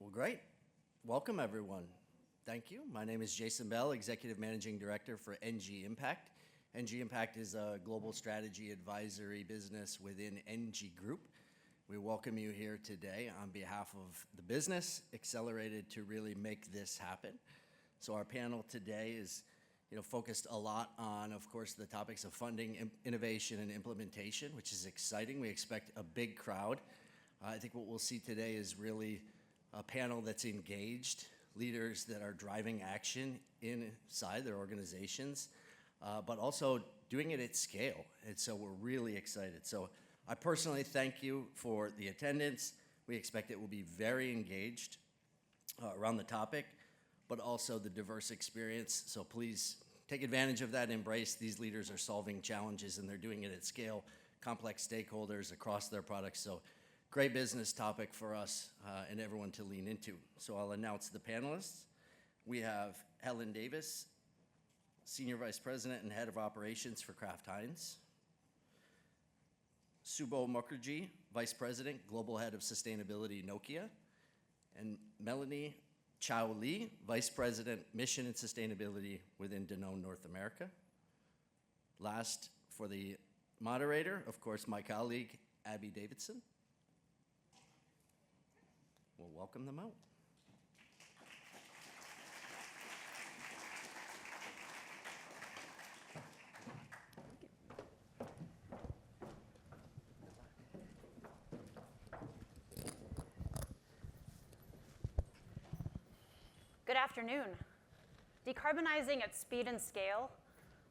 Well, great. Welcome, everyone. Thank you. My name is Jason Bell, Executive Managing Director for NG Impact. NG Impact is a global strategy advisory business within NG Group. We welcome you here today on behalf of the business, accelerated to really make this happen. So our panel today is focused a lot on, of course, the topics of funding, innovation, and implementation, which is exciting. We expect a big crowd. I think what we'll see today is really a panel that's engaged, leaders that are driving action inside their organizations, but also doing it at scale. And so we're really excited. So I personally thank you for the attendance. We expect it will be very engaged around the topic, but also the diverse experience. So please take advantage of that, embrace. These leaders are solving challenges and they're doing it at scale, complex stakeholders across their products. So great business topic for us and everyone to lean into. So I'll announce the panelists. We have Helen Davis, Senior Vice President and Head of Operations for Kraft Heinz. Subho Mukherjee, Vice President, Global Head of Sustainability, Nokia. And Melanie Chow Lee, Vice President, Mission and Sustainability within Danone North America. Last, for the moderator, of course, my colleague, Abby Davidson. We'll welcome them out. Good afternoon. Decarbonizing at speed and scale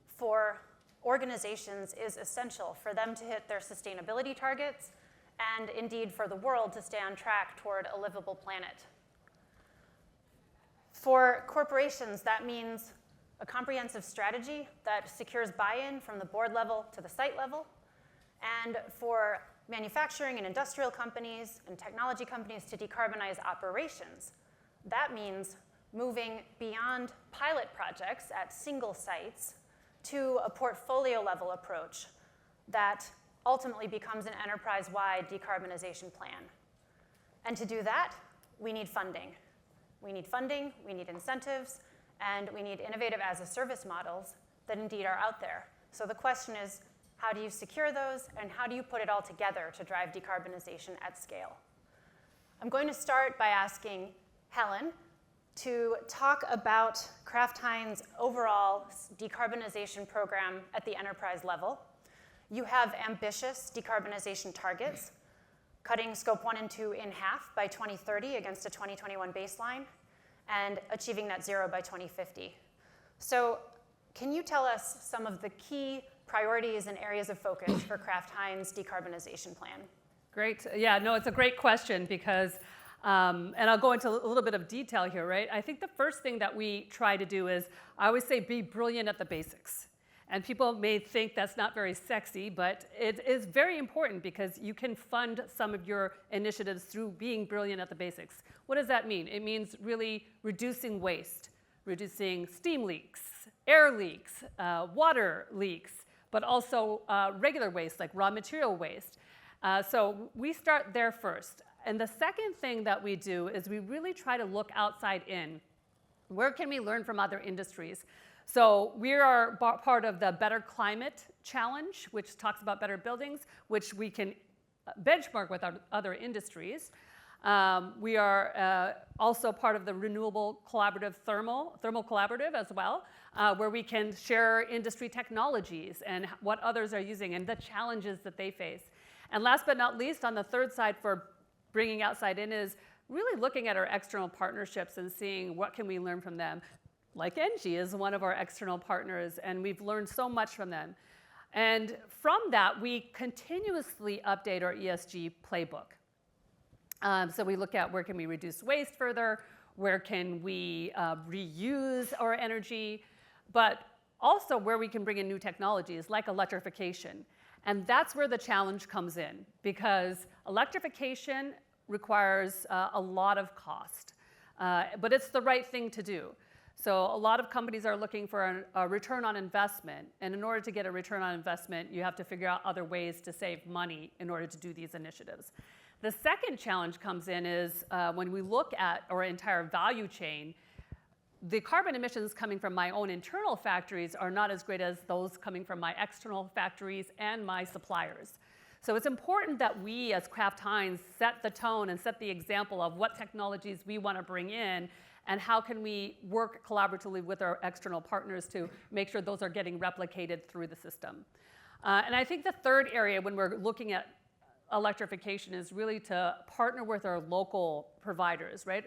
for organizations is essential for them to hit their sustainability targets and indeed for the world to stay on track toward a livable planet. For corporations, that means a comprehensive strategy that secures buy-in from the board level to the site level. And for manufacturing and industrial companies and technology companies to decarbonize operations, that means moving beyond pilot projects at single sites to a portfolio level approach that ultimately becomes an enterprise-wide decarbonization plan. And to do that, we need funding. We need funding, we need incentives, and we need innovative as-a-service models that indeed are out there. So the question is, how do you secure those, and how do you put it all together to drive decarbonization at scale? I'm going to start by asking Helen to talk about Kraft Heinz' overall decarbonization program at the enterprise level. You have ambitious decarbonization targets, cutting Scope 1 and 2 in half by 2030 against a 2021 baseline, and achieving net zero by 2050. So can you tell us some of the key priorities and areas of focus for Kraft Heinz' decarbonization plan? Great. Yeah, no, it's a great question because, and I'll go into a little bit of detail here, right? I think the first thing that we try to do is, I always say, be brilliant at the basics. And people may think that's not very sexy, but it is very important because you can fund some of your initiatives through being brilliant at the basics. What does that mean? It means really reducing waste, reducing steam leaks, air leaks, water leaks, but also regular waste like raw material waste. So we start there first. And the second thing that we do is we really try to look outside in. Where can we learn from other industries? So we are part of the Better Climate Challenge, which talks about better buildings, which we can benchmark with other industries. We are also part of the Renewable Collaborative Thermal Collaborative as well, where we can share industry technologies and what others are using and the challenges that they face. And last but not least, on the third side for bringing outside in is really looking at our external partnerships and seeing what can we learn from them. Like NG is one of our external partners, and we've learned so much from them. And from that, we continuously update our ESG playbook. So we look at where can we reduce waste further, where can we reuse our energy, but also where we can bring in new technologies like electrification. And that's where the challenge comes in, because electrification requires a lot of cost, but it's the right thing to do. So a lot of companies are looking for a return on investment, and in order to get a return on investment, you have to figure out other ways to save money in order to do these initiatives. The second challenge comes in is when we look at our entire value chain, the carbon emissions coming from my own internal factories are not as great as those coming from my external factories and my suppliers. So it's important that we as Kraft Heinz set the tone and set the example of what technologies we want to bring in and how can we work collaboratively with our external partners to make sure those are getting replicated through the system. And I think the third area when we're looking at electrification is really to partner with our local providers, right?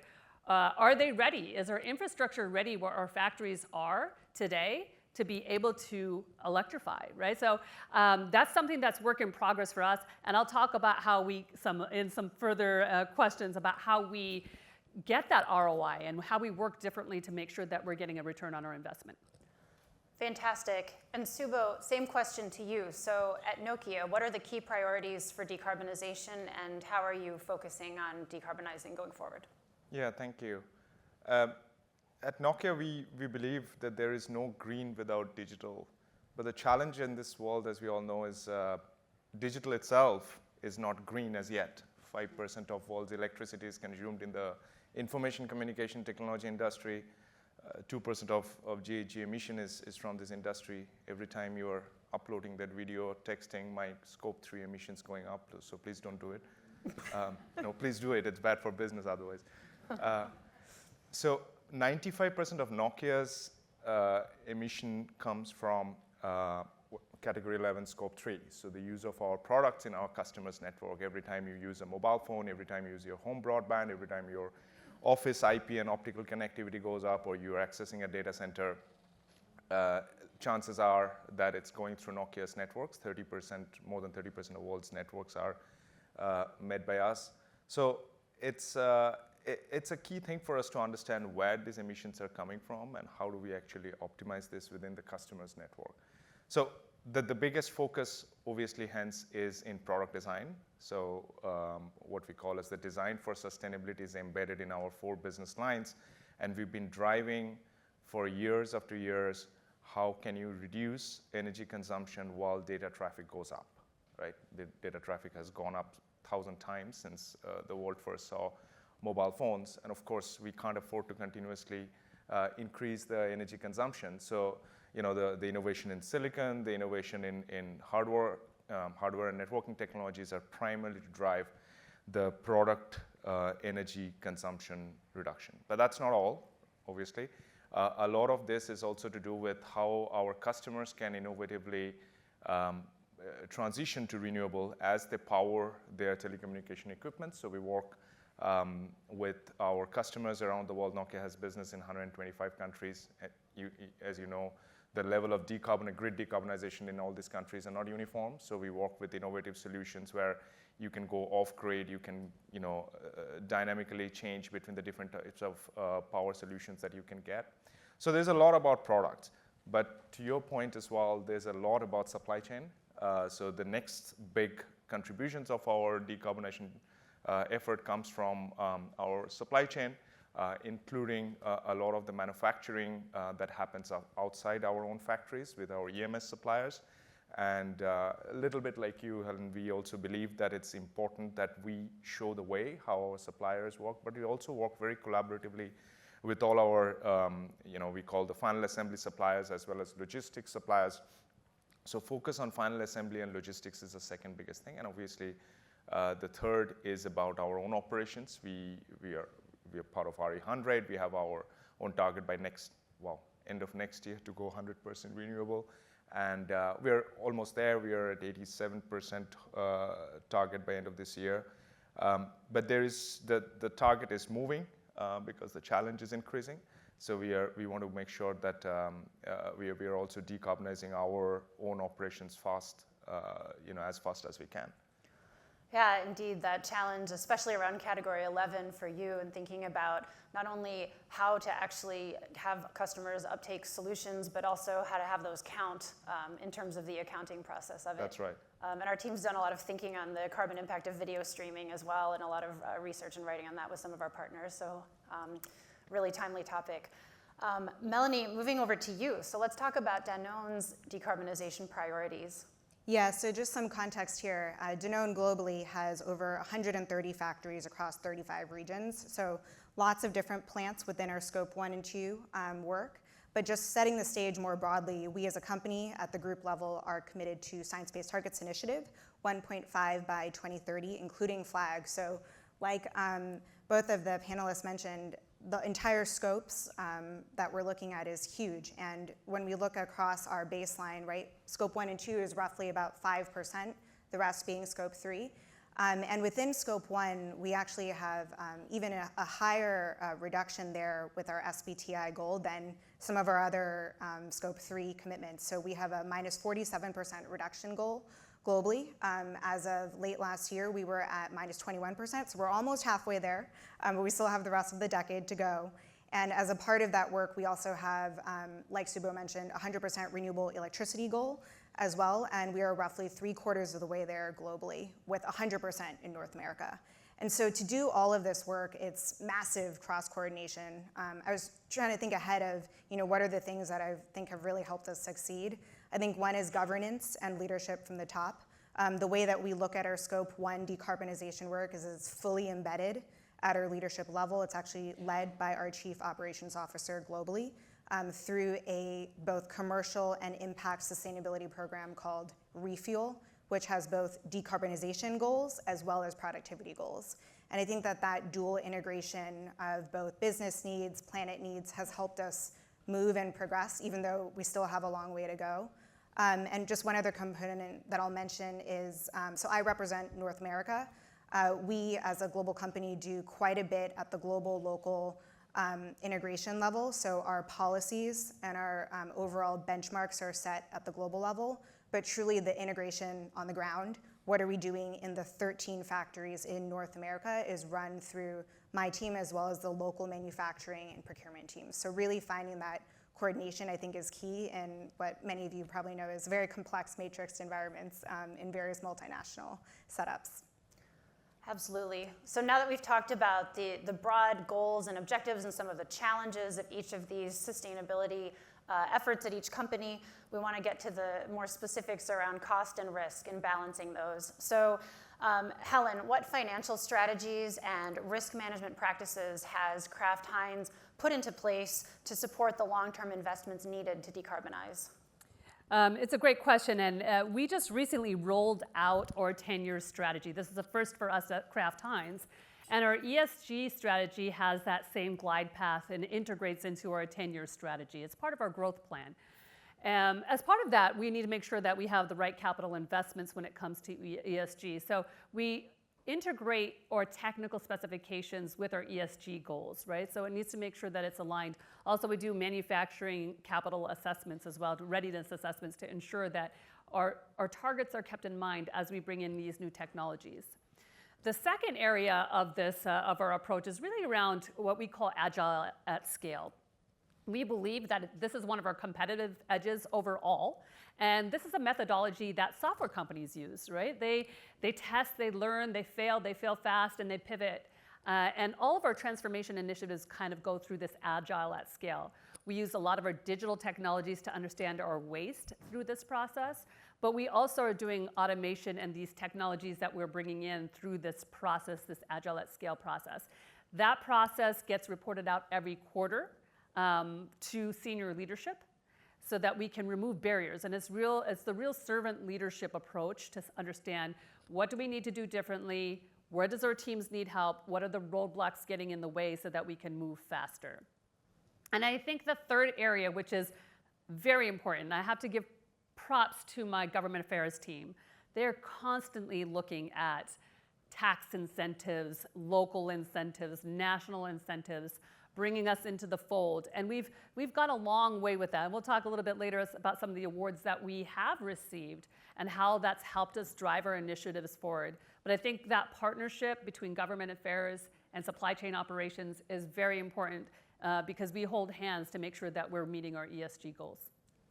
Are they ready? Is our infrastructure ready where our factories are today to be able to electrify, right? So that's something that's work in progress for us, and I'll talk about how in some further questions about how we get that ROI and how we work differently to make sure that we're getting a return on our investment. Fantastic. And Subo, same question to you. So at Nokia, what are the key priorities for decarbonization, and how are you focusing on decarbonizing going forward? Yeah, thank you. At Nokia, we believe that there is no green without digital. But the challenge in this world, as we all know, is digital itself is not green as yet. 5% of world's electricity is consumed in the information communication technology industry. 2% of GHG emission is from this industry. Every time you are uploading that video or texting, my scope 3 emissions going up, so please don't do it. No, please do it. It's bad for business otherwise. So 95% of Nokia's emission comes from category 11 scope 3. So the use of our products in our customers' network. Every time you use a mobile phone, every time you use your home broadband, every time your office IP and optical connectivity goes up, or you're accessing a data center, chances are that it's going through Nokia's networks. 30%, more than 30% of the world's networks are made by us. So it's a key thing for us to understand where these emissions are coming from and how do we actually optimize this within the customer's network. So the biggest focus, obviously, hence, is in product design. So what we call as the design for sustainability is embedded in our 4 business lines. And we've been driving for years after years, how can you reduce energy consumption while data traffic goes up, right? The data traffic has gone up 1,000 times since the world first saw mobile phones. And of course, we can't afford to continuously increase the energy consumption. So, you know, the innovation in silicon, the innovation in hardware and networking technologies are primarily to drive the product energy consumption reduction. But that's not all, obviously. A lot of this is also to do with how our customers can innovatively transition to renewable as they power their telecommunication equipment. So we work with our customers around the world. Nokia has business in 125 countries. As you know, the level of grid decarbonization in all these countries are not uniform. So we work with innovative solutions where you can go off-grid, you can dynamically change between the different types of power solutions that you can get. So there's a lot about products. But to your point as well, there's a lot about supply chain. So the next big contributions of our decarbonization effort comes from our supply chain, including a lot of the manufacturing that happens outside our own factories with our EMS suppliers. And a little bit like you, Helen, we also believe that it's important that we show the way how our suppliers work, but we also work very collaboratively with all our, we call the final assembly suppliers as well as logistics suppliers. So focus on final assembly and logistics is the second biggest thing. And obviously, the third is about our own operations. We are part of RE100. We have our own target by end of next year to go 100% renewable. And we're almost there. We are at 87% target by end of this year. But the target is moving because the challenge is increasing. So we want to make sure that we are also decarbonizing our own operations fast, as fast as we can. Yeah, indeed, that challenge, especially around category 11 for you, and thinking about not only how to actually have customers uptake solutions, but also how to have those count in terms of the accounting process of it. That's right. And our team's done a lot of thinking on the carbon impact of video streaming as well, and a lot of research and writing on that with some of our partners. So really timely topic. Melanie, moving over to you. So let's talk about Danone's decarbonization priorities. Yeah, so just some context here. Danone globally has over 130 factories across 35 regions, so lots of different plants within our Scope 1 and 2 work. But just setting the stage more broadly, we as a company at the group level are committed to Science-Based Targets Initiative, 1.5 by 2030, including FLAG. So like both of the panelists mentioned, the entire scopes that we're looking at is huge. And when we look across our baseline, right, Scope 1 and 2 is roughly about 5%, the rest being Scope 3. And within Scope 1, we actually have even a higher reduction there with our SBTI goal than some of our other Scope 3 commitments. So we have a minus 47% reduction goal globally. As of late last year, we were at minus 21%, so we're almost halfway there, but we still have the rest of the decade to go. And as a part of that work, we also have, like Subo mentioned, 100% renewable electricity goal as well, and we are roughly 3/4 of the way there globally, with 100% in North America. And so to do all of this work, it's massive cross-coordination. I was trying to think ahead of, what are the things that I think have really helped us succeed. I think one is governance and leadership from the top. The way that we look at our Scope 1 decarbonization work is it's fully embedded at our leadership level. It's actually led by our Chief Operations Officer globally through a both commercial and impact sustainability program called Refuel, which has both decarbonization goals as well as productivity goals. And I think that that dual integration of both business needs, planet needs has helped us move and progress, even though we still have a long way to go. And just one other component that I'll mention is, so I represent North America. We as a global company do quite a bit at the global, local integration level. So our policies and our overall benchmarks are set at the global level, but truly the integration on the ground, what are we doing in the 13 factories in North America, is run through my team as well as the local manufacturing and procurement teams. So really finding that coordination, I think, is key in what many of you probably know is very complex matrixed environments in various multinational setups. Absolutely. So now that we've talked about the broad goals and objectives and some of the challenges of each of these sustainability efforts at each company, we want to get to the more specifics around cost and risk and balancing those. So Helen, what financial strategies and risk management practices has Kraft Heinz put into place to support the long-term investments needed to decarbonize? It's a great question, and we just recently rolled out our 10-year strategy. This is the first for us at Kraft Heinz, and our ESG strategy has that same glide path and integrates into our 10-year strategy. It's part of our growth plan. As part of that, we need to make sure that we have the right capital investments when it comes to ESG. So we integrate our technical specifications with our ESG goals, right? So it needs to make sure that it's aligned. Also, we do manufacturing capital assessments as well, readiness assessments, to ensure that our targets are kept in mind as we bring in these new technologies. The second area of this, of our approach, is really around what we call agile at scale. We believe that this is one of our competitive edges overall, and this is a methodology that software companies use, right? They test, they learn, they fail fast, and they pivot. And all of our transformation initiatives kind of go through this agile at scale. We use a lot of our digital technologies to understand our waste through this process, but we also are doing automation and these technologies that we're bringing in through this process, this agile at scale process. That process gets reported out every quarter to senior leadership so that we can remove barriers. And it's the real servant leadership approach to understand what do we need to do differently, where does our teams need help, what are the roadblocks getting in the way so that we can move faster. And I think the third area, which is very important, I have to give props to my government affairs team. They're constantly looking at tax incentives, local incentives, national incentives, bringing us into the fold. And we've gone a long way with that. And we'll talk a little bit later about some of the awards that we have received and how that's helped us drive our initiatives forward. But I think that partnership between government affairs and supply chain operations is very important because we hold hands to make sure that we're meeting our ESG goals.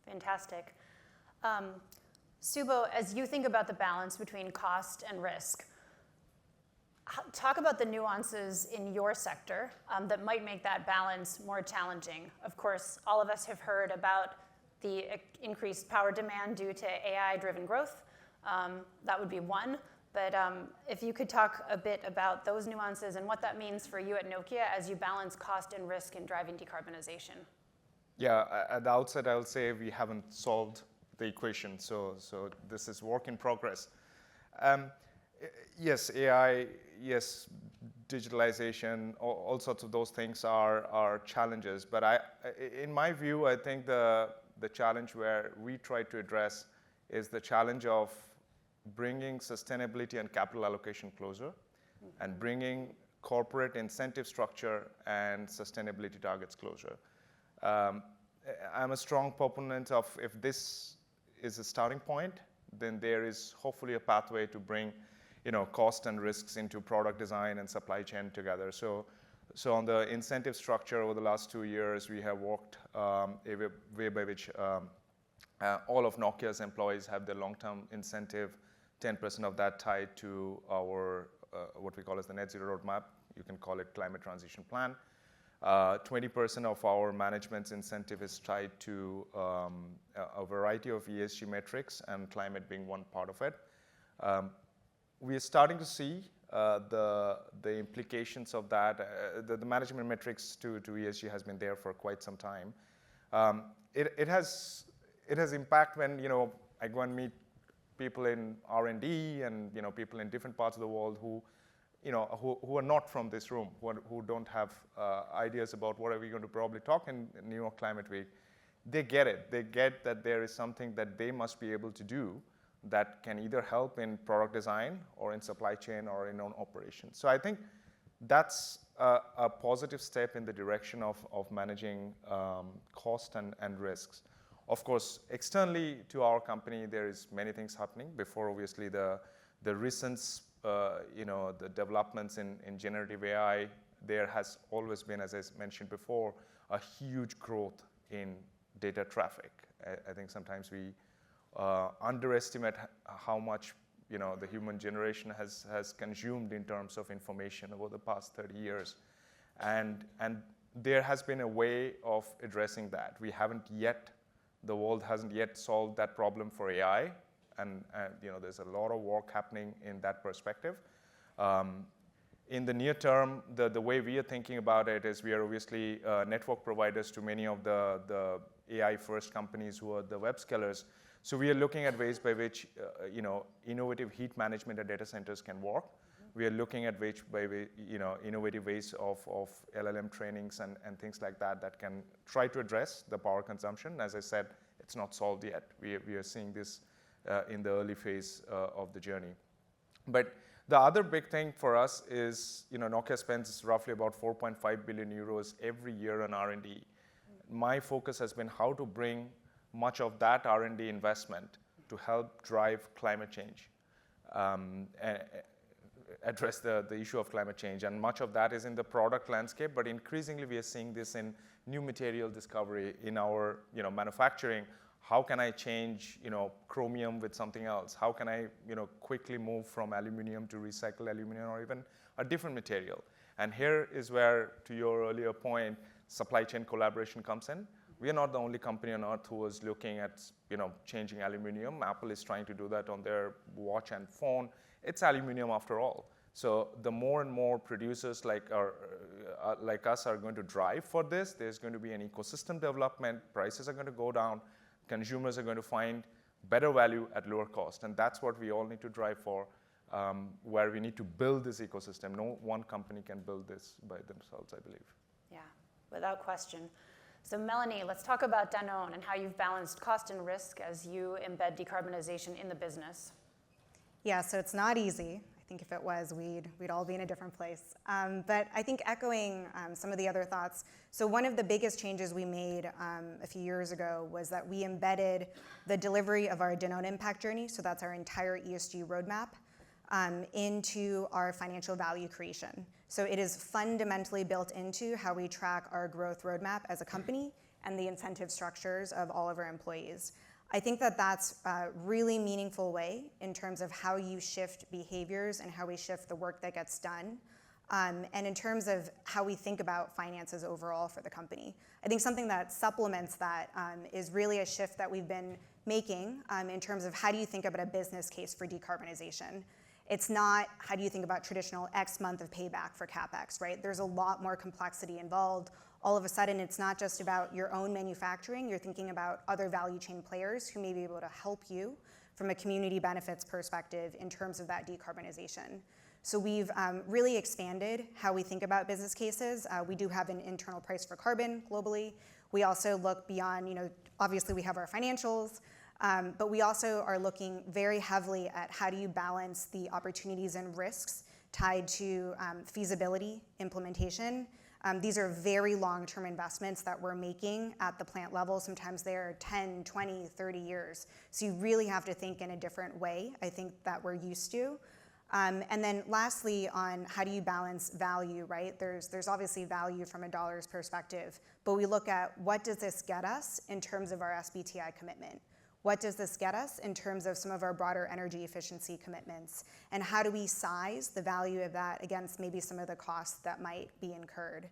Fantastic. Subo, as you think about the balance between cost and risk, talk about the nuances in your sector that might make that balance more challenging. Of course, all of us have heard about the increased power demand due to AI-driven growth. That would be one. But if you could talk a bit about those nuances and what that means for you at Nokia as you balance cost and risk in driving decarbonization. Yeah, at the outset, I'll say we haven't solved the equation, so this is work in progress. Yes, AI, yes, digitalization, all sorts of those things are challenges. But in my view, I think the challenge where we try to address is the challenge of bringing sustainability and capital allocation closer, and bringing corporate incentive structure and sustainability targets closer. I'm a strong proponent of, if this is a starting point, then there is hopefully a pathway to bring, cost and risks into product design and supply chain together. So on the incentive structure over the last 2 years, we have worked a way by which all of Nokia's employees have their long-term incentive, 10% of that tied to our what we call as the net zero roadmap. You can call it climate transition plan. 20% of our management's incentive is tied to a variety of ESG metrics, and climate being one part of it. We are starting to see the implications of that. The management metrics to ESG has been there for quite some time. It has impact when I go and meet people in R&D and people in different parts of the world who are not from this room, who don't have ideas about what are we going to probably talk in New York Climate Week. They get it. They get that there is something that they must be able to do that can either help in product design or in supply chain or in own operations. So I think that's a positive step in the direction of managing cost and risks. Of course, externally to our company, there is many things happening. Before, obviously, the recent the developments in generative AI, there has always been, as I mentioned before, a huge growth in data traffic. I think sometimes we underestimate how much the human generation has consumed in terms of information over the past 30 years. And there has been a way of addressing that. The world hasn't yet solved that problem for AI. And there's a lot of work happening in that perspective. In the near term, the way we are thinking about it is we are obviously network providers to many of the AI-first companies who are the web scalers. So we are looking at ways by which innovative heat management at data centers can work. We are looking at innovative ways of LLM trainings and things like that can try to address the power consumption. As I said, it's not solved yet. We are seeing this in the early phase of the journey. But the other big thing for us is, Nokia spends roughly about 4.5 billion euros every year on R&D. My focus has been how to bring much of that R&D investment to help drive climate change, address the issue of climate change. And much of that is in the product landscape, but increasingly we are seeing this in new material discovery in our manufacturing. How can I change chromium with something else? How can I quickly move from aluminum to recycled aluminum or even a different material? And here is where, to your earlier point, supply chain collaboration comes in. We are not the only company on earth who is looking at changing aluminum. Apple is trying to do that on their watch and phone. It's aluminum after all. So the more and more producers like us are going to drive for this, there's going to be an ecosystem development. Prices are going to go down. Consumers are going to find better value at lower cost. And that's what we all need to drive for, where we need to build this ecosystem. No one company can build this by themselves, I believe. Yeah, without question. So Melanie, let's talk about Danone and how you've balanced cost and risk as you embed decarbonization in the business. Yeah, so it's not easy. I think if it was, we'd all be in a different place. But I think echoing some of the other thoughts, so one of the biggest changes we made a few years ago was that we embedded the delivery of our Danone Impact Journey, so that's our entire ESG roadmap, into our financial value creation. So it is fundamentally built into how we track our growth roadmap as a company and the incentive structures of all of our employees. I think that that's a really meaningful way in terms of how you shift behaviors and how we shift the work that gets done. And in terms of how we think about finances overall for the company. I think something that supplements that is really a shift that we've been making in terms of how do you think about a business case for decarbonization. It's not how do you think about traditional X month of payback for CapEx, right? There's a lot more complexity involved. All of a sudden, it's not just about your own manufacturing. You're thinking about other value chain players who may be able to help you from a community benefits perspective in terms of that decarbonization. So we've really expanded how we think about business cases. We do have an internal price for carbon globally. We also look beyond, obviously we have our financials, but we also are looking very heavily at how do you balance the opportunities and risks tied to feasibility, implementation. These are very long-term investments that we're making at the plant level. Sometimes they're 10, 20, 30 years. So you really have to think in a different way, I think, that we're used to. And then lastly, on how do you balance value, right? There's obviously value from a dollar's perspective, but we look at what does this get us in terms of our SBTI commitment? What does this get us in terms of some of our broader energy efficiency commitments? And how do we size the value of that against maybe some of the costs that might be incurred?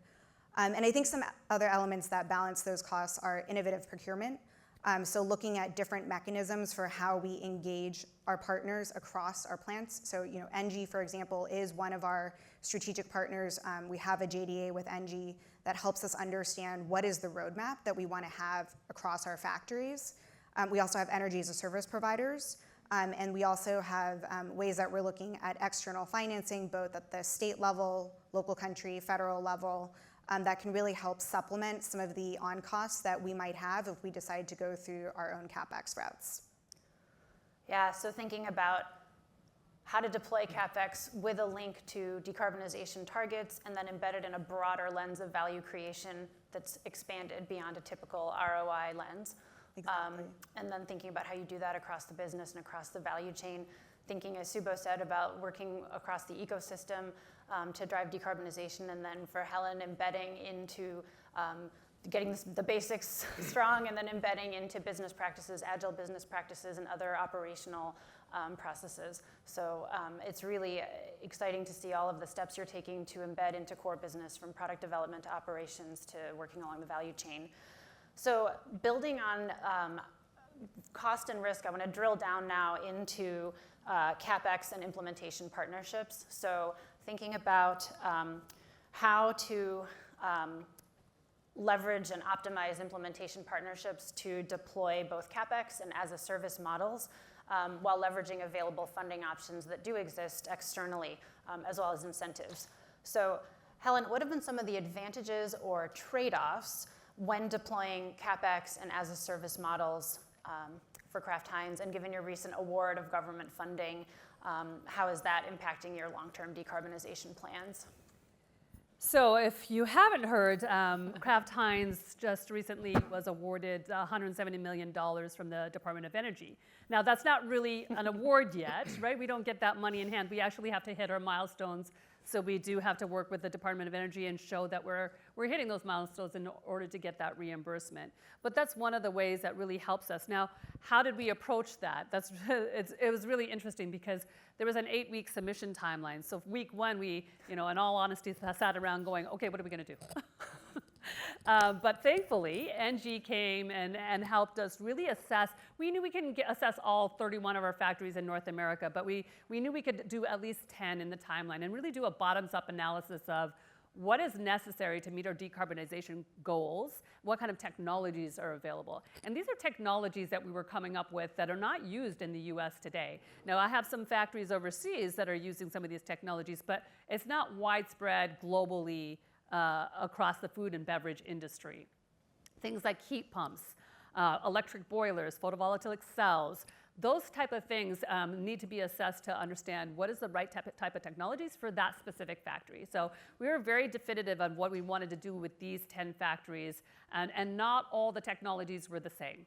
And I think some other elements that balance those costs are innovative procurement. So looking at different mechanisms for how we engage our partners across our plants. So, ENGIE, for example, is one of our strategic partners. We have a JDA with ENGIE that helps us understand what is the roadmap that we want to have across our factories. We also have energy as a service providers. And we also have ways that we're looking at external financing, both at the state level, local country, federal level, that can really help supplement some of the on-costs that we might have if we decide to go through our own CapEx routes. Yeah, so thinking about how to deploy CapEx with a link to decarbonization targets and then embedded in a broader lens of value creation that's expanded beyond a typical ROI lens. Exactly. And then thinking about how you do that across the business and across the value chain. Thinking, as Subo said, about working across the ecosystem to drive decarbonization, and then for Helen, embedding into getting the basics strong and then embedding into business practices, agile business practices, and other operational processes. So it's really exciting to see all of the steps you're taking to embed into core business, from product development to operations to working along the value chain. So building on cost and risk, I want to drill down now into CapEx and implementation partnerships. So thinking about how to leverage and optimize implementation partnerships to deploy both CapEx and as-a-service models while leveraging available funding options that do exist externally, as well as incentives. So Helen, what have been some of the advantages or trade-offs when deploying CapEx and as-a-service models for Kraft Heinz, and given your recent award of government funding, how is that impacting your long-term decarbonization plans? So if you haven't heard, Kraft Heinz just recently was awarded $170 million from the Department of Energy. Now, that's not really an award yet, right? We don't get that money in hand. We actually have to hit our milestones. So we do have to work with the Department of Energy and show that we're hitting those milestones in order to get that reimbursement. But that's one of the ways that really helps us. Now, how did we approach that? It was really interesting because there was an 8-week submission timeline. So week 1, we, in all honesty, sat around going, okay, what are we going to do? But thankfully, ENGIE came and helped us really assess. We knew we couldn't assess all 31 of our factories in North America, but we knew we could do at least 10 in the timeline and really do a bottoms-up analysis of what is necessary to meet our decarbonization goals, what kind of technologies are available. And these are technologies that we were coming up with that are not used in the US today. Now, I have some factories overseas that are using some of these technologies, but it's not widespread globally across the food and beverage industry. Things like heat pumps, electric boilers, photovoltaic cells, those type of things need to be assessed to understand what is the right type of technologies for that specific factory. So we were very definitive on what we wanted to do with these 10 factories, and not all the technologies were the same.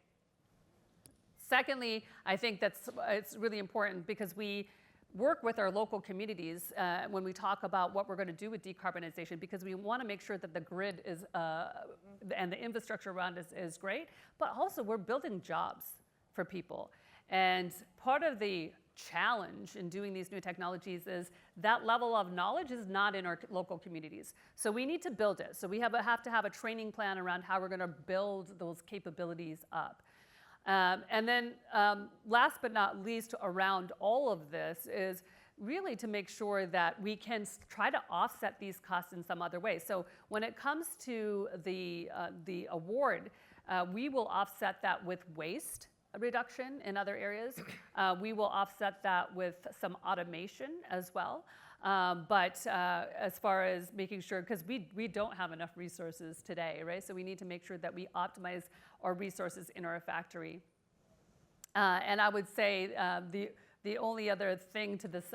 Secondly, I think it's really important because we work with our local communities when we talk about what we're going to do with decarbonization, because we want to make sure that the grid is and the infrastructure around us is great, but also we're building jobs for people. And part of the challenge in doing these new technologies is that level of knowledge is not in our local communities. So we need to build it. So we have to have a training plan around how we're going to build those capabilities up. And then last but not least around all of this is really to make sure that we can try to offset these costs in some other way. So when it comes to the award, we will offset that with waste reduction in other areas. We will offset that with some automation as well. But as far as making sure, because we don't have enough resources today, right? So we need to make sure that we optimize our resources in our factory. And I would say the only other thing to this,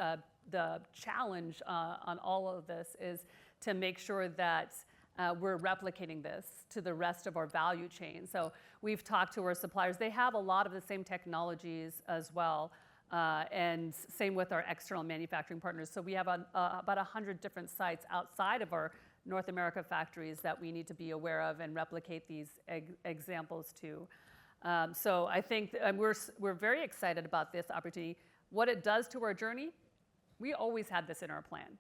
the challenge on all of this is to make sure that we're replicating this to the rest of our value chain. So we've talked to our suppliers. They have a lot of the same technologies as well. And same with our external manufacturing partners. So we have about 100 different sites outside of our North America factories that we need to be aware of and replicate these examples to. So I think we're very excited about this opportunity. What it does to our journey, we always had this in our plan.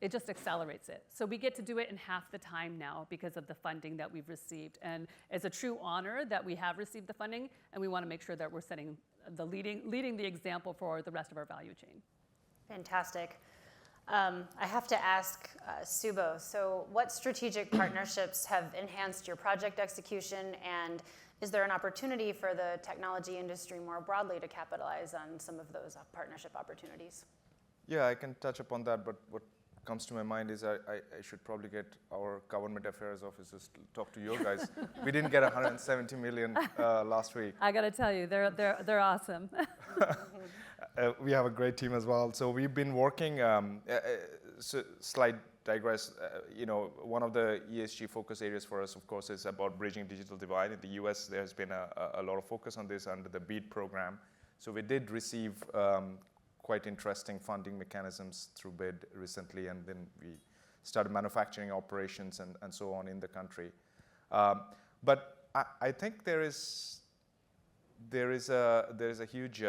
It just accelerates it. So we get to do it in half the time now because of the funding that we've received. And it's a true honor that we have received the funding, and we want to make sure that we're setting the leading the example for the rest of our value chain. Fantastic. I have to ask Subo, so what strategic partnerships have enhanced your project execution, and is there an opportunity for the technology industry more broadly to capitalize on some of those partnership opportunities? Yeah, I can touch upon that, but what comes to my mind is I should probably get our government affairs officers to talk to you guys. We didn't get 170 million last week. I got to tell you, they're awesome. We have a great team as well. So we've been working. Slight digress. One of the ESG focus areas for us, of course, is about bridging digital divide. In the U.S., there's been a lot of focus on this under the BEAD program. So we did receive quite interesting funding mechanisms through BID recently, and then we started manufacturing operations and so on in the country. But I think there is a huge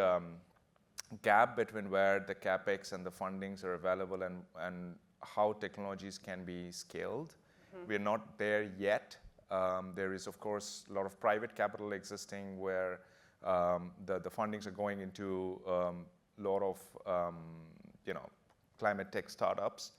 gap between where the capex and the fundings are available and how technologies can be scaled. Mm-hmm. We're not there yet. There is, of course, a lot of private capital existing where the fundings are going into lot of climate tech startups.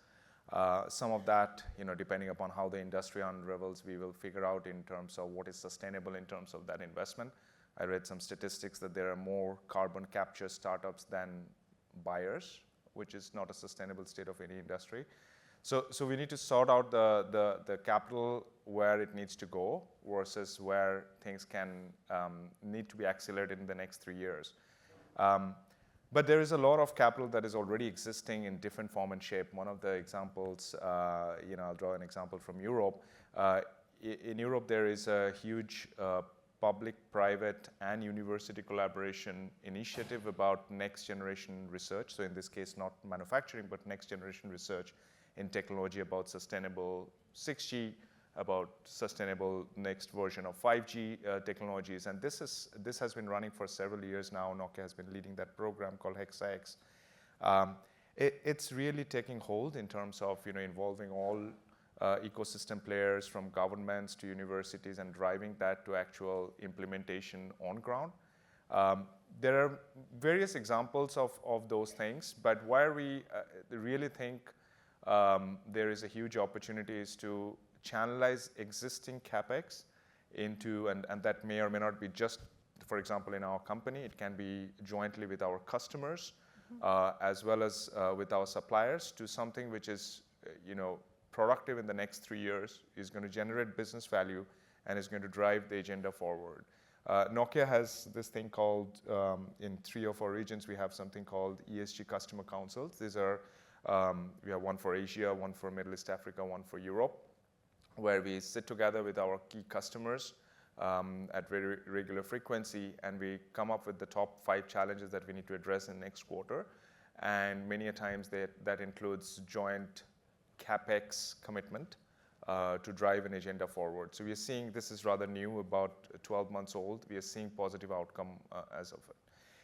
Some of that, depending upon how the industry unravels, we will figure out in terms of what is sustainable in terms of that investment. I read some statistics that there are more carbon capture startups than buyers, which is not a sustainable state of any industry. So we need to sort out the capital where it needs to go versus where things can need to be accelerated in the next 3 years. But there is a lot of capital that is already existing in different form and shape. One of the examples, I'll draw an example from Europe. In Europe, there is a huge public, private, and university collaboration initiative about next generation research. So in this case, not manufacturing, but next generation research in technology about sustainable 6G, about sustainable next version of 5G technologies. And this has been running for several years now. Nokia has been leading that program called HexaX. It's really taking hold in terms of involving all ecosystem players from governments to universities and driving that to actual implementation on ground. There are various examples of those things, but where we really think there is a huge opportunity is to channelize existing capex into, and that may or may not be just, for example, in our company. It can be jointly with our customers, as well as with our suppliers, to something which is, productive in the next 3 years, is going to generate business value, and is going to drive the agenda forward. Nokia has this thing called, in 3 of our regions, we have something called ESG Customer Councils. These are, we have one for Asia, one for Middle East Africa, one for Europe, where we sit together with our key customers at very regular frequency, and we come up with the top 5 challenges that we need to address in next quarter. And many a times that includes joint capex commitment to drive an agenda forward. So we are seeing, this is rather new, about 12 months old. We are seeing positive outcome as of it.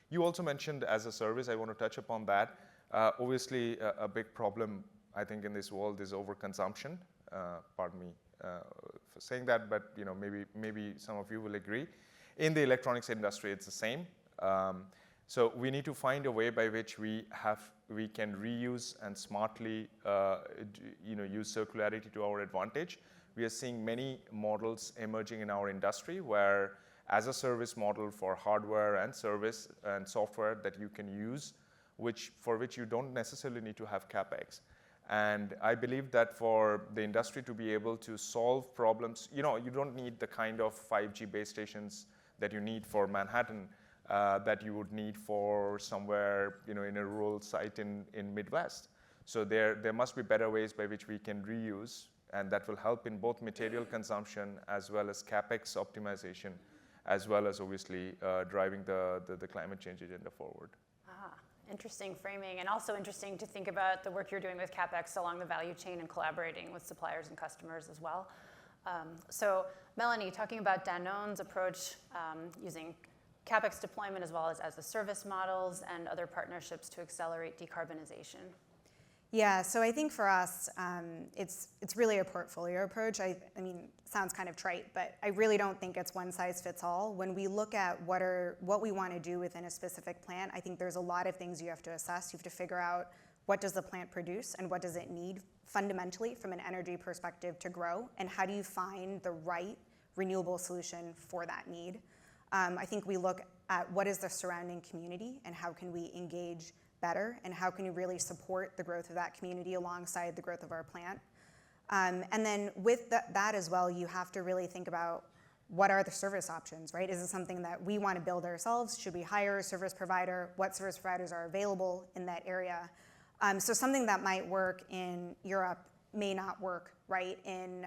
You also mentioned as a service. I want to touch upon that. Obviously, a big problem, I think, in this world is overconsumption. Pardon me for saying that, but maybe some of you will agree. In the electronics industry, it's the same. So we need to find a way by which we can reuse and smartly use circularity to our advantage. We are seeing many models emerging in our industry where as a service model for hardware and service and software that you can use, for which you don't necessarily need to have CapEx. And I believe that for the industry to be able to solve problems, you don't need the kind of 5G base stations that you need for Manhattan that you would need for somewhere, in a rural site in Midwest. So there must be better ways by which we can reuse, and that will help in both material consumption as well as CapEx optimization, as well as obviously driving the climate change agenda forward. Interesting framing, and also interesting to think about the work you're doing with CapEx along the value chain and collaborating with suppliers and customers as well. So Melanie, talking about Danone's approach using CapEx deployment as well as the service models and other partnerships to accelerate decarbonization. Yeah, so I think for us, it's really a portfolio approach. I mean, sounds kind of trite, but I really don't think it's one size fits all. When we look at what we want to do within a specific plant, I think there's a lot of things you have to assess. You have to figure out what does the plant produce and what does it need fundamentally from an energy perspective to grow, and how do you find the right renewable solution for that need. I think we look at what is the surrounding community and how can we engage better, and how can you really support the growth of that community alongside the growth of our plant. And then with that as well, you have to really think about what are the service options, right? Is it something that we want to build ourselves? Should we hire a service provider? What service providers are available in that area? So something that might work in Europe may not work, right, in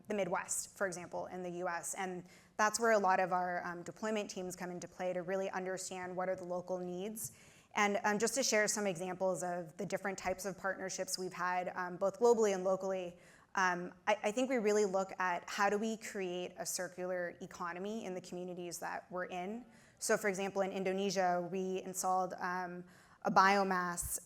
the Midwest, for example, in the US. And that's where a lot of our deployment teams come into play to really understand what are the local needs. And just to share some examples of the different types of partnerships we've had, both globally and locally, I think we really look at how do we create a circular economy in the communities that we're in. So for example, in Indonesia, we installed a biomass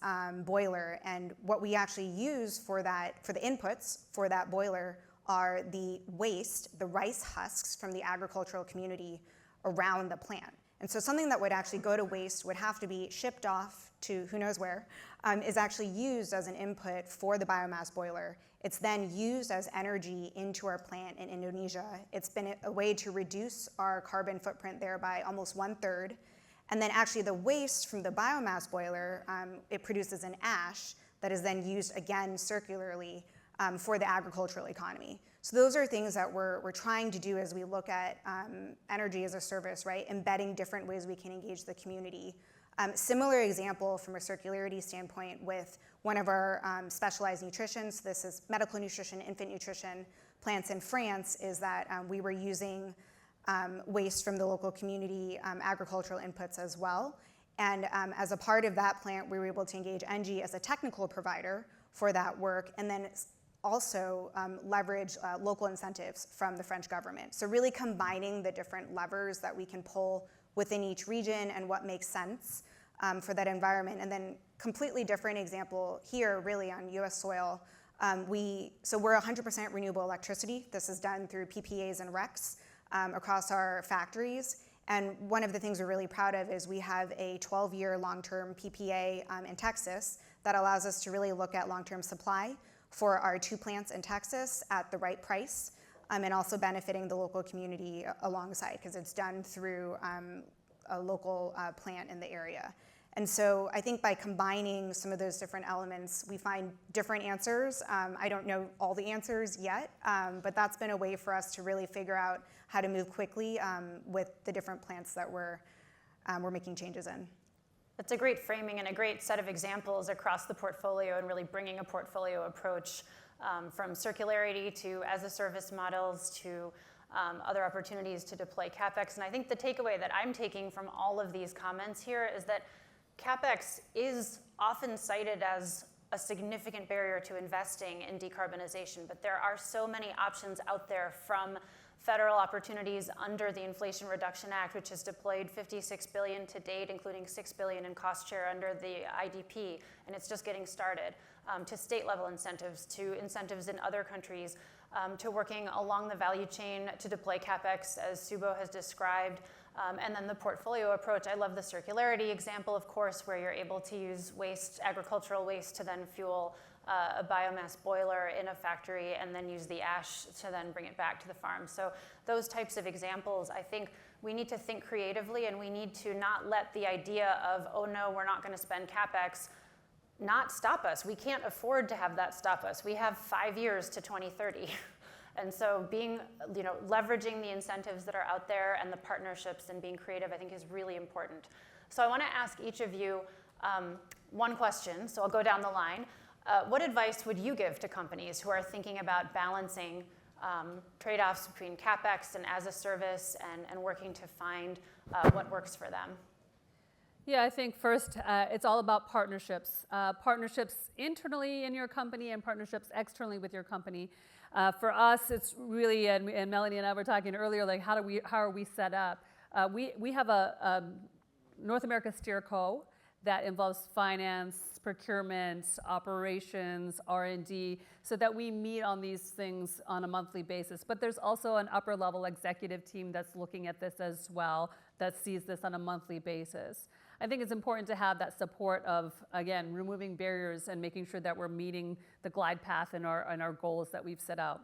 boiler, and what we actually use for the inputs for that boiler are the waste, the rice husks from the agricultural community around the plant. And so something that would actually go to waste would have to be shipped off to who knows where, is actually used as an input for the biomass boiler. It's then used as energy into our plant in Indonesia. It's been a way to reduce our carbon footprint there by almost 1/3. And then actually the waste from the biomass boiler, it produces an ash that is then used again circularly for the agricultural economy. So those are things that we're trying to do as we look at energy as a service, right? Embedding different ways we can engage the community. Similar example from a circularity standpoint with one of our specialized nutrition, so this is medical nutrition, infant nutrition plants in France, is that we were using waste from the local community agricultural inputs as well. And as a part of that plant, we were able to engage ENGIE as a technical provider for that work, and then also leverage local incentives from the French government. So really combining the different levers that we can pull within each region and what makes sense for that environment. And then completely different example here, really on US soil. So we're 100% renewable electricity. This is done through PPAs and RECs across our factories. And one of the things we're really proud of is we have a 12-year long-term PPA in Texas that allows us to really look at long-term supply for our 2 plants in Texas at the right price, and also benefiting the local community alongside, because it's done through a local plant in the area. And so I think by combining some of those different elements, we find different answers. I don't know all the answers yet, but that's been a way for us to really figure out how to move quickly with the different plants that we're making changes in. That's a great framing and a great set of examples across the portfolio, and really bringing a portfolio approach from circularity to as-a-service models to other opportunities to deploy CapEx. And I think the takeaway that I'm taking from all of these comments here is that CapEx is often cited as a significant barrier to investing in decarbonization, but there are so many options out there, from federal opportunities under the Inflation Reduction Act, which has deployed $56 billion to date, including $6 billion in cost share under the IDP, and it's just getting started, to state-level incentives, to incentives in other countries, to working along the value chain to deploy CapEx, as Subo has described. And then the portfolio approach, I love the circularity example, of course, where you're able to use waste, agricultural waste, to then fuel a biomass boiler in a factory and then use the ash to then bring it back to the farm. So those types of examples, I think we need to think creatively, and we need to not let the idea of, oh no, we're not going to spend CapEx, not stop us. We can't afford to have that stop us. We have 5 years to 2030. And so leveraging the incentives that are out there and the partnerships and being creative, I think, is really important. So I want to ask each of you one question. So I'll go down the line. What advice would you give to companies who are thinking about balancing trade-offs between CapEx and as a service and working to find what works for them? Yeah, I think first it's all about partnerships. Partnerships internally in your company and partnerships externally with your company. For us, it's really, and Melanie and I were talking earlier, like how are we set up? We have a North America SteerCo that involves finance, procurement, operations, R&D, so that we meet on these things on a monthly basis. But there's also an upper level executive team that's looking at this as well, that sees this on a monthly basis. I think it's important to have that support of, again, removing barriers and making sure that we're meeting the glide path and our goals that we've set out.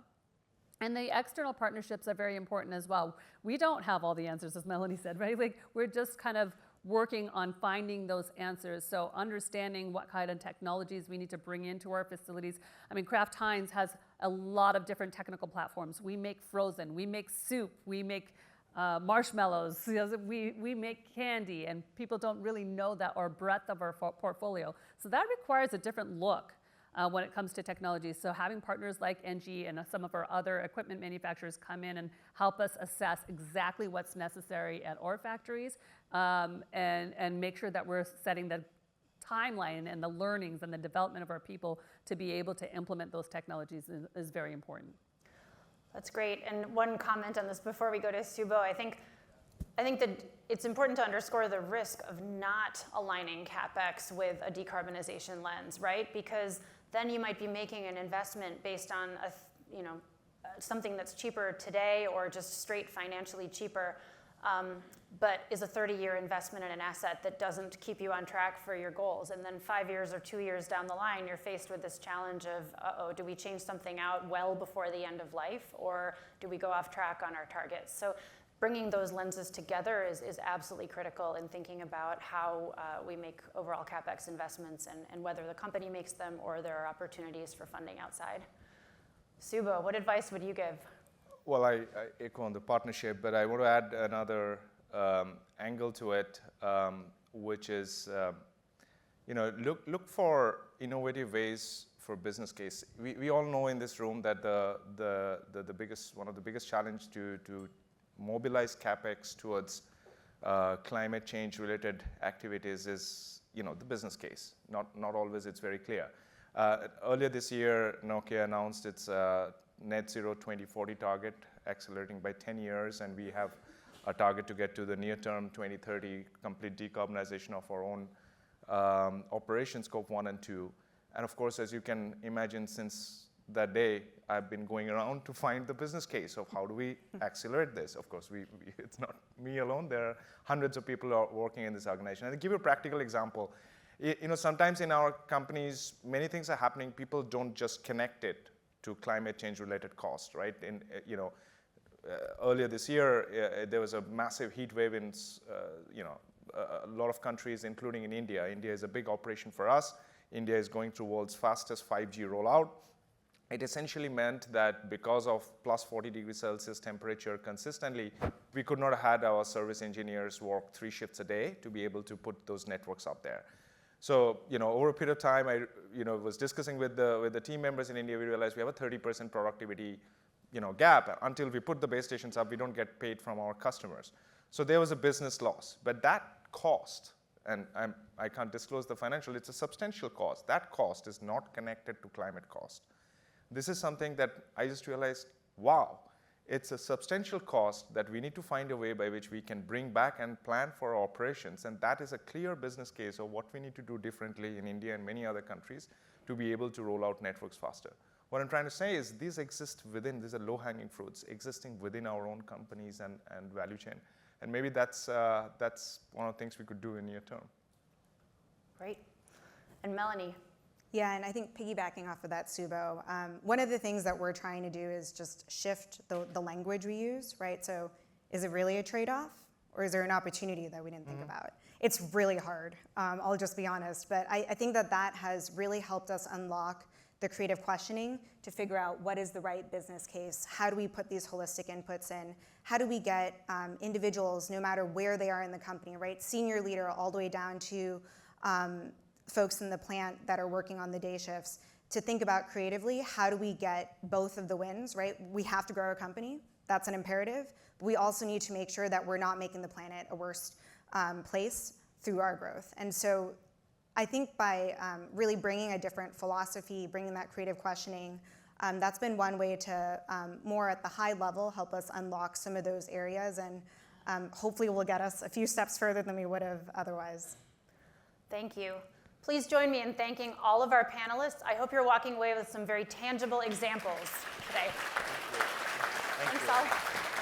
And the external partnerships are very important as well. We don't have all the answers, as Melanie said, right? Like, we're just kind of working on finding those answers. So understanding what kind of technologies we need to bring into our facilities. I mean, Kraft Heinz has a lot of different technical platforms. We make frozen, we make soup, we make marshmallows, we make candy, and people don't really know that, or breadth of our portfolio. So that requires a different look when it comes to technology. So having partners like NG and some of our other equipment manufacturers come in and help us assess exactly what's necessary at our factories, and make sure that we're setting the timeline and the learnings and the development of our people to be able to implement those technologies is very important. That's great. And one comment on this before we go to Subo, I think that it's important to underscore the risk of not aligning CapEx with a decarbonization lens, right? Because then you might be making an investment based on something that's cheaper today or just straight financially cheaper, but is a 30-year investment in an asset that doesn't keep you on track for your goals. And then 5 years or 2 years down the line, you're faced with this challenge of, uh-oh, do we change something out well before the end of life, or do we go off track on our targets? So bringing those lenses together is absolutely critical in thinking about how we make overall CapEx investments and whether the company makes them or there are opportunities for funding outside. Subo, what advice would you give? Well, I echo on the partnership, but I want to add another angle to it, which is, look for innovative ways for business case. We all know in this room that one of the biggest challenge to mobilize CapEx towards climate change related activities is, the business case. Not always it's very clear. Earlier this year, Nokia announced its net zero 2040 target, accelerating by 10 years, and we have a target to get to the near term 2030 complete decarbonization of our own operations, scope 1 and 2. And of course, as you can imagine, since that day, I've been going around to find the business case of how do we accelerate this. Of course, it's not me alone. There are hundreds of people who are working in this organization. And to give you a practical example, sometimes in our companies, many things are happening. People don't just connect it to climate change related costs, right? Earlier this year, there was a massive heat wave in a lot of countries, including in India. India is a big operation for us. India is going through world's fastest 5G rollout. It essentially meant that because of plus 40 degrees Celsius temperature consistently, we could not have had our service engineers work 3 shifts a day to be able to put those networks up there. So, over a period of time, I was discussing with the team members in India. We realized we have a 30% productivity gap. Until we put the base stations up, we don't get paid from our customers. So there was a business loss. But that cost, and I can't disclose the financial, it's a substantial cost. That cost is not connected to climate cost. This is something that I just realized, wow, it's a substantial cost that we need to find a way by which we can bring back and plan for our operations. And that is a clear business case of what we need to do differently in India and many other countries to be able to roll out networks faster. What I'm trying to say is these exist within, these are low-hanging fruits existing within our own companies and value chain. And maybe that's one of the things we could do in near term. Great. And Melanie. Yeah, and I think piggybacking off of that, Subo, one of the things that we're trying to do is just shift the language we use, right? So is it really a trade-off, or is there an opportunity that we didn't think about? It's really hard, I'll just be honest, but I think that has really helped us unlock the creative questioning to figure out what is the right business case, how do we put these holistic inputs in, how do we get individuals, no matter where they are in the company, right? Senior leader all the way down to folks in the plant that are working on the day shifts, to think about creatively, how do we get both of the wins, right? We have to grow our company, that's an imperative, but we also need to make sure that we're not making the planet a worse place through our growth. And so I think by really bringing a different philosophy, bringing that creative questioning, that's been one way to more at the high level help us unlock some of those areas, and hopefully will get us a few steps further than we would have otherwise. Thank you. Please join me in thanking all of our panelists. I hope you're walking away with some very tangible examples today. Thank you. Thanks all.